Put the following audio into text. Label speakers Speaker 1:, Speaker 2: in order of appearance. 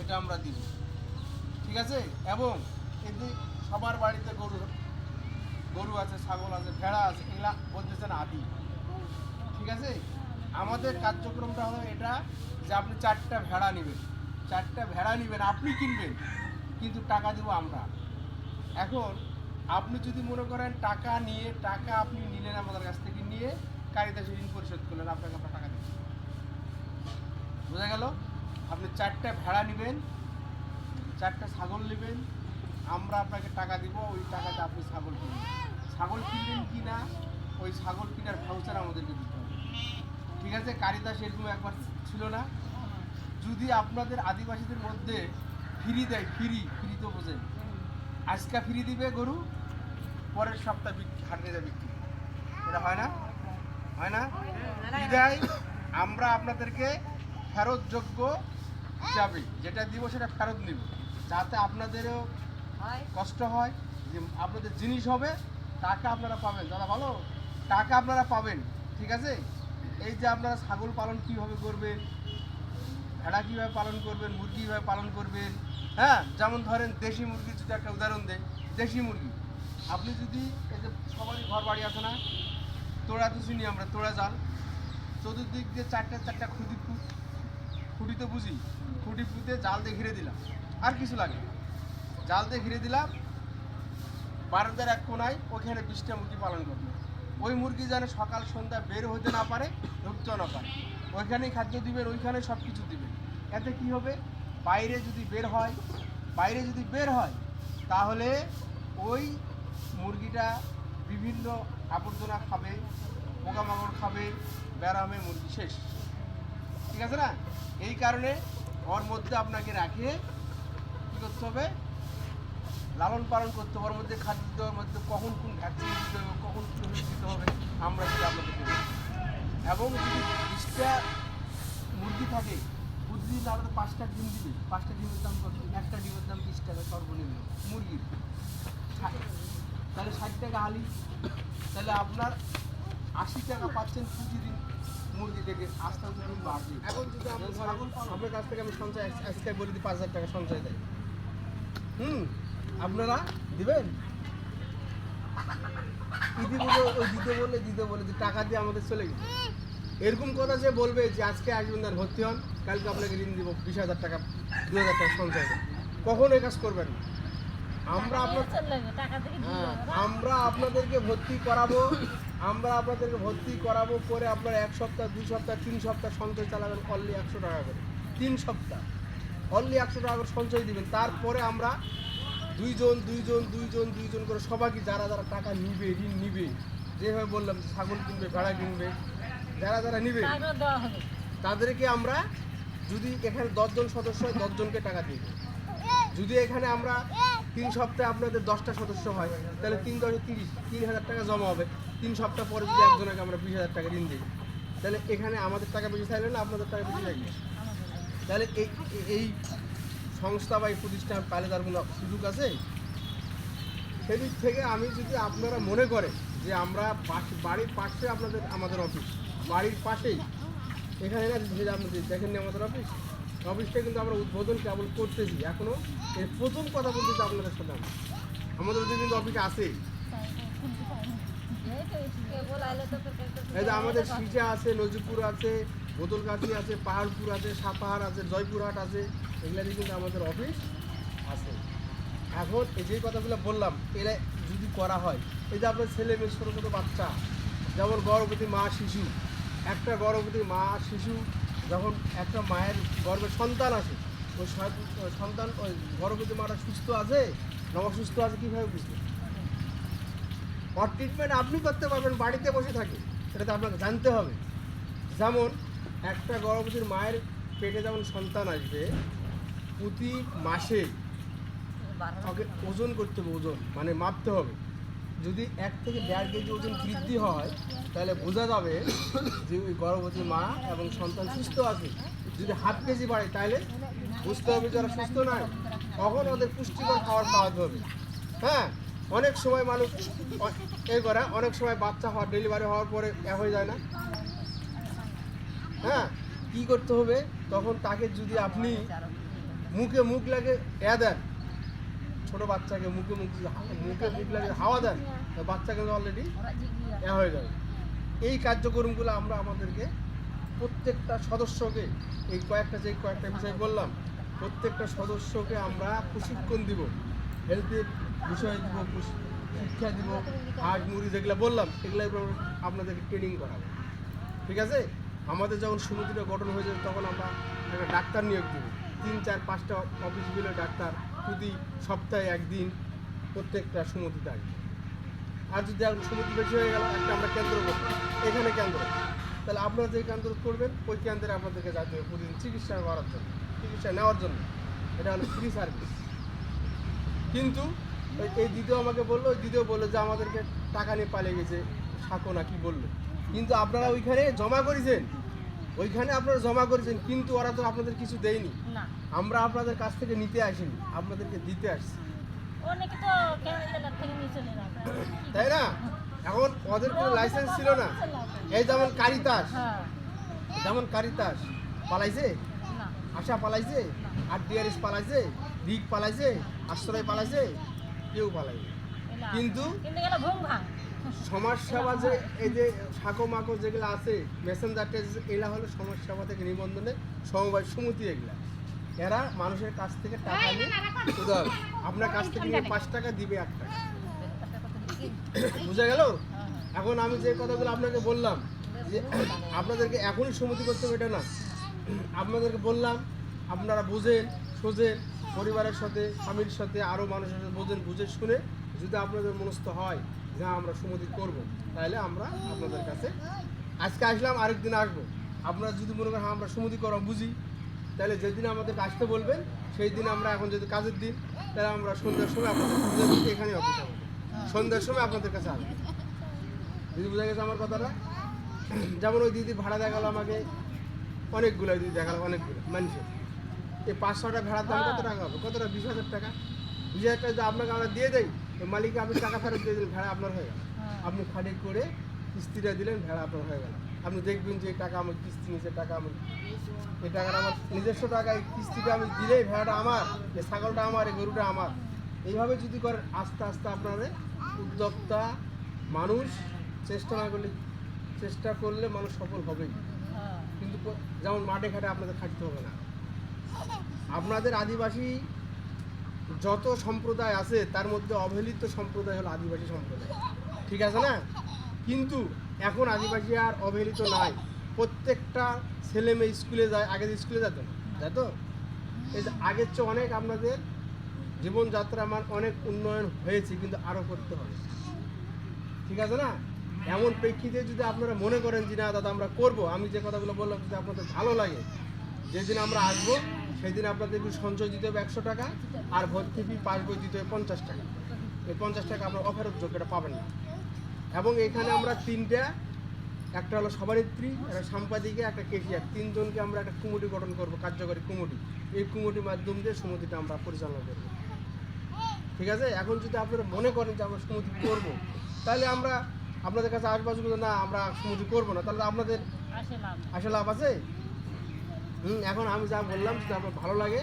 Speaker 1: সেটা আমরা দিব, ঠিক আছে। এবং এতে সবার বাড়িতে গরু আছে, ছাগল আছে, ভেড়া আছে, এগুলা বলতেছেন আদি, ঠিক আছে। আমাদের কার্যক্রমটা হলো এটা যে আপনি 4টা ভেড়া নেবেন, 4টা ভেড়া নেবেন, আপনি কিনবেন, কিন্তু টাকা দেবো আমরা। এখন আপনি যদি মনে করেন টাকা আপনি নিলেন আমাদের কাছ থেকে, নিয়ে কারিতাসে ঋণ পরিশোধ করলেন, আপনাকে আমরা টাকা দেবো, বোঝা গেল। আপনি 4টা ভেড়া নেবেন, 4টা ছাগল নেবেন, আমরা আপনাকে টাকা দিব, ওই টাকাতে আপনি ছাগল কিনবেন। ছাগল কিনবেন কি না, ওই ছাগল কেনার ভাউচার আমাদেরকে দিতে হবে, ঠিক আছে। কারিতাস এরকম একবার ছিল না, যদি আপনাদের আদিবাসীদের মধ্যে ফ্রি দেয়, ফ্রি তো বোঝেন, আজকে ফ্রি দিবে গরু, পরের সপ্তাহ হাটে যাবে বিক্রি, এটা হয় না, হয় না। বিদায় আমরা আপনাদেরকে ফেরতযোগ্য হিসাবে যেটা দিব সেটা ফেরত নিব, যাতে আপনাদেরও কষ্ট হয়, যে আপনাদের জিনিস হবে, টাকা আপনারা পাবেন, দাদা ভালো টাকা আপনারা পাবেন, ঠিক আছে। এই যে আপনারা ছাগল পালন কীভাবে করবেন, ভেড়া কীভাবে পালন করবেন, মুরগি কীভাবে পালন করবেন, হ্যাঁ, যেমন ধরেন দেশি মুরগির যদি একটা উদাহরণ দেয়, দেশি মুরগি আপনি যদি, এই যে সবারই ঘর বাড়ি আছে না, তোড়া তো চিনি আমরা, তোড়া জাল, চতুর্দিক দিয়ে 4টা খুঁটি তো বুঝি, খুঁটি পুঁতে জাল দিয়ে ঘিরে দিলাম, আর কিছু লাগে না, জাল দিয়ে ঘিরে দিলাম, বারান্দার এক কোনায় ওইখানে 20টা মুরগি পালন করবে। ওই মুরগি যেন সকাল সন্ধ্যা বের হতে না পারে, ঢুকতেও না পারে, ওইখানেই খাদ্য দিবেন, ওইখানে সব কিছু দিবেন। এতে কি হবে, বাইরে যদি বের হয় তাহলে ওই মুরগিটা বিভিন্ন আবর্জনা খাবে, পোকামাকড় খাবে, ব্যারামে মুরগি শেষ, ঠিক আছে না। এই কারণে ওর মধ্যে আপনাকে রাখে কী করতে হবে, লালন পালন করতে হবে, ওর মধ্যে খাদ্য দেওয়ার মধ্যে কখন কোন ভ্যাকসিন দিতে হবে, কখন কোন দিতে হবে, আমরা সেটা আপনাদের দেবো। এবং যদি 20টা মুরগি থাকে, প্রতিদিন আমাদের 5টা ডিম দিবে, 5টা ডিমের দাম কত, একটা ডিমের দাম 20 টাকা সর্বনিম্ন মুরগির, তাহলে 60 টাকা হালি, তাহলে আপনার 80 টাকা পাচ্ছেন প্রতিদিন মুরগি থেকে, আস্তে আস্তে দিন বাড়বে। এখন যদি আপনার কাছ থেকে আমি সঞ্চয় আজকে বলে দিই 5000 টাকা সঞ্চয় দেয়, আপনারা দিবেন। ওই দিতে বলে যে টাকা দিয়ে আমাদের চলে গেছে, এরকম কথা যে বলবে যে আজকে আসবেন না, ভর্তি হন, কালকে আপনাকে ঋণ দিব 20,000 টাকা, 2,000 টাকা সঞ্চয় দেয়, কখনো এই কাজ করবেন না। আমরা আপনাদেরকে ভর্তি করাবো, করে আপনার 1 সপ্তাহ, 2 সপ্তাহ, 3 সপ্তাহ সঞ্চয় চালাবেন, অনলি 100 টাকা করে, 3 সপ্তাহ অনলি 100 টাকা করে সঞ্চয় দিবেন। তারপরে আমরা দুইজন করে সবাইকে, যারা টাকা নিবে, ঋণ নিবে, যেভাবে বললাম ছাগল কিনবে, ভেড়া কিনবে, যারা নিবে তাদেরকে আমরা, যদি এখানে 10 জন সদস্য হয় 10 জনকে টাকা দিই। যদি এখানে আমরা 3 সপ্তাহে আপনাদের 10টা সদস্য হয়, তাহলে 3 10 30,000 টাকা জমা হবে। 3 সপ্তাহ পরে যদি একজনকে আমরা 20,000 টাকা ঋণ দিই, তাহলে এখানে আমাদের টাকা বেশি থাকলে না আপনাদের টাকা বেশি থাকবে, তাহলে এই সংস্থা বা এই প্রতিষ্ঠান পালে তার কোনো সুযোগ আছে। সেদিক থেকে আমি, যদি আপনারা মনে করেন যে আমরা বাড়ির পাশে আমাদের অফিস, বাড়ির পাশেই এখানে না, যে আপনাদের দেখেননি আমাদের অফিসটা কিন্তু আমরা উদ্বোধন কেবল করতেছি, এখনও এর প্রথম কথা বলতেছি আপনাদের সাথে। আমাদের কিন্তু অফিসে আছেই, এই যে আমাদের শিশা আছে, নজিপুর আছে, বোতলগাছি আছে, পাহাড়পুর আছে, সাপাহার আছে, জয়পুরহাট আছে, এগুলাতে কিন্তু আমাদের অফিস আছে। এখন এই যে কথাগুলো বললাম, এরা যদি করা হয়, এই যে আপনার ছেলে মেয়ে, ছোটো ছোটো বাচ্চা, যেমন গর্ভবতী মা শিশু, একটা গর্ভবতী মা শিশু যখন একটা মায়ের গর্ভে সন্তান আসে, ওই সন্তান, ওই গর্ভবতী মাটা সুস্থ আছে না অসুস্থ আছে কীভাবে বুঝবে? ওর ট্রিটমেন্ট আপনি করতে পারবেন, বাড়িতে বসে থাকে, এটা তো আপনাকে জানতে হবে। যেমন একটা গর্ভবতীর মায়ের পেটে যেমন সন্তান আসবে, প্রতি মাসে ওকে ওজন করতে হবে, ওজন মানে মাপতে হবে। যদি 1 থেকে 1.5 কেজি ওজন বৃদ্ধি হয়, তাহলে বোঝা যাবে যে ওই গর্ভবতী মা এবং সন্তান সুস্থ আছে। যদি 1/2 কেজি বাড়ে, তাহলে বুঝতে হবে যারা সুস্থ নয়, তখন ওদের পুষ্টিকর খাবার খাওয়াতে হবে। হ্যাঁ, অনেক সময় মানুষ অনেক সময় বাচ্চা ডেলিভারি হওয়ার পরে হয়ে যায় না, হ্যাঁ, কী করতে হবে তখন? তাকে যদি আপনি মুখে মুখ লাগে দেন, ছোট বাচ্চাকে মুখে মুখ লাগে হাওয়া দেন, বাচ্চা কিন্তু অলরেডি হয়ে যাবে। এই কার্যক্রমগুলো আমরা আমাদেরকে প্রত্যেকটা সদস্যকে এই কয়েকটা বিষয় বললাম, প্রত্যেকটা সদস্যকে আমরা প্রশিক্ষণ দিব, হেলথের বিষয় দিব, শিক্ষা দিব, হাট মুড়ি যেগুলো বললাম এগুলো আপনাদেরকে ট্রেনিং করাবো। ঠিক আছে? আমাদের যখন সমিতিটা গঠন হয়ে যাবে তখন আমরা একটা ডাক্তার নিয়োগ দেবো, 3, 4, 5টা অফিস মিলে ডাক্তার প্রতি সপ্তাহে একদিন প্রত্যেকটা সমিতিতে আসবে। আর যদি এখন সমিতি বেশি হয়ে গেল একটা আমরা কেন্দ্র করবো, এখানে কেন্দ্র, তাহলে আপনারা যে কেন্দ্র করবেন ওই কেন্দ্রে আপনাদেরকে যাতে হবে প্রতিদিন চিকিৎসা করার জন্য, চিকিৎসা নেওয়ার জন্য। এটা হলো ফ্রি সার্ভিস। কিন্তু এই দিদিও আমাকে বললো, ওই দিদিও বললো যে আমাদেরকে টাকা নিয়ে পালিয়ে গেছে, সাঁকো না কি বললো। কিন্তু আপনারা ওইখানে জমা করেছেন, কিন্তু ওরা তো আপনাদের কিছু দেয়নি। আমরা আপনাদের কাছ থেকে নিতে আসিনি, আপনাদেরকে দিতে আসছি, তাই না? এখন ওদের কোনো লাইসেন্স ছিল না। এই যেমন কারিতাস পালাইছে, আশা পালাইছে, আর ডিআরএস পালাইছে, রিক পালাইছে, আশ্রয় পালাইছে, কেউ পালাইছে। কিন্তু সমাজসেবা যে এই যে সাঁকো মাকো যেগুলো আছে, মেসেঞ্জার এগুলা হলো সমাজসেবা থেকে নিবন্ধনে সমবায় সমিতি। এরা মানুষের কাছ থেকে টাকা নিয়ে আপনার কাছ থেকে নিয়ে 5 টাকা দিবে 1 টাকা। বুঝা গেল? এখন আমি যে কথাগুলো আপনাকে বললাম যে আপনাদেরকে এখনই সমিতি করতে হবে এটা না, আপনাদেরকে বললাম আপনারা বুঝেন, সোজেন, পরিবারের সাথে, স্বামীর সাথে, আরও মানুষের সাথে বোঝেন, বুঝে শুনে যদি আপনাদের মনস্থ হয় যে আমরা সমিতি করব, তাহলে আমরা আপনাদের কাছে আজকে আসলাম, আরেকদিন আসবো। আপনারা যদি মনে করেন আমরা সমিতি করা বুঝি, তাহলে যেদিন আমাদেরকে আসতে বলবেন সেই দিন আমরা, এখন যদি কাজের দিন, তাহলে আমরা সন্ধ্যার সময় আপনাদের এখানে অফিস হবে, সন্ধ্যার সময় আপনাদের কাছে আসবো। দিদি বোঝা গেছে আমার কথাটা? যেমন ওই দিদি ভাড়া দেখালো আমাকে অনেকগুলো, দিদি দেখালো অনেকগুলো মানুষের, এই 5-6টা ভেড়ার দাম কত টাকা হবে? কতটা? 20,000 টাকা। 20,000 টাকা যদি আপনাকে আমরা দিয়ে দেই, মালিককে আপনি টাকা ফেরত দিয়ে দিলেন, ভেড়া আপনার হয়ে গেল। আপনি খাটি করে কিস্তিটা দিলেন, ভেড়া আপনার হয়ে গেল। আপনি দেখবেন যে এই টাকা আমার কিস্তি নিচে, টাকা আমার, এই টাকাটা আমার নিজস্ব টাকা, এই কিস্তিটা আমি দিলেই ভেড়াটা আমার, এই ছাগলটা আমার, এই গরুটা আমার। এইভাবে যদি করেন আস্তে আস্তে আপনারা উদ্যোক্তা মানুষ, চেষ্টা করলে মানুষ সফল হবেই। কিন্তু যেমন মাঠে ঘাটে আপনাদের খাটতে হবে না। আপনাদের আদিবাসী যত সম্প্রদায় আছে তার মধ্যে অবহেলিত সম্প্রদায় হলো আদিবাসী সম্প্রদায়, ঠিক আছে না? কিন্তু এখন আদিবাসী আর অবহেলিত নাই, প্রত্যেকটা ছেলে মেয়ে স্কুলে যায়। আগে স্কুলে যেত না, তো এই যে আগের চেয়ে অনেক আপনাদের জীবনযাত্রা আমার অনেক উন্নয়ন হয়েছে, কিন্তু আরও করতে হবে, ঠিক আছে না? এমন প্রেক্ষিতে যদি আপনারা মনে করেন যে না দাদা আমরা করব, আমি যে কথাগুলো বললাম যদি আপনাদের ভালো লাগে, যেদিন আমরা আসবো সেই দিন আপনাদের একটু সঞ্চয় দিতে হবে 100 টাকা, আর ভর্তি ফি পাস বই দিতে হবে 50 টাকা। এই 50 টাকা আপনার অফেরত যোগ্য, এটা পাবেন না। এবং এখানে আমরা 3টা, একটা হলো সভানেত্রী, একটা সাংবাদিকে, একটা কেশিয়ার, 3 জনকে আমরা একটা কমিটি গঠন করব, কার্যকরী কমিটি। এই কমিটির মাধ্যম দিয়ে সমিতিটা আমরা পরিচালনা করব, ঠিক আছে? এখন যদি আপনারা মনে করেন যে আমরা সমিতি করব, তাহলে আমরা আপনাদের কাছে আশপাশে না আমরা সমিতি করবো না, তাহলে আপনাদের আসে লাভ আছে। এখন আমি যা বললাম যদি আপনার ভালো লাগে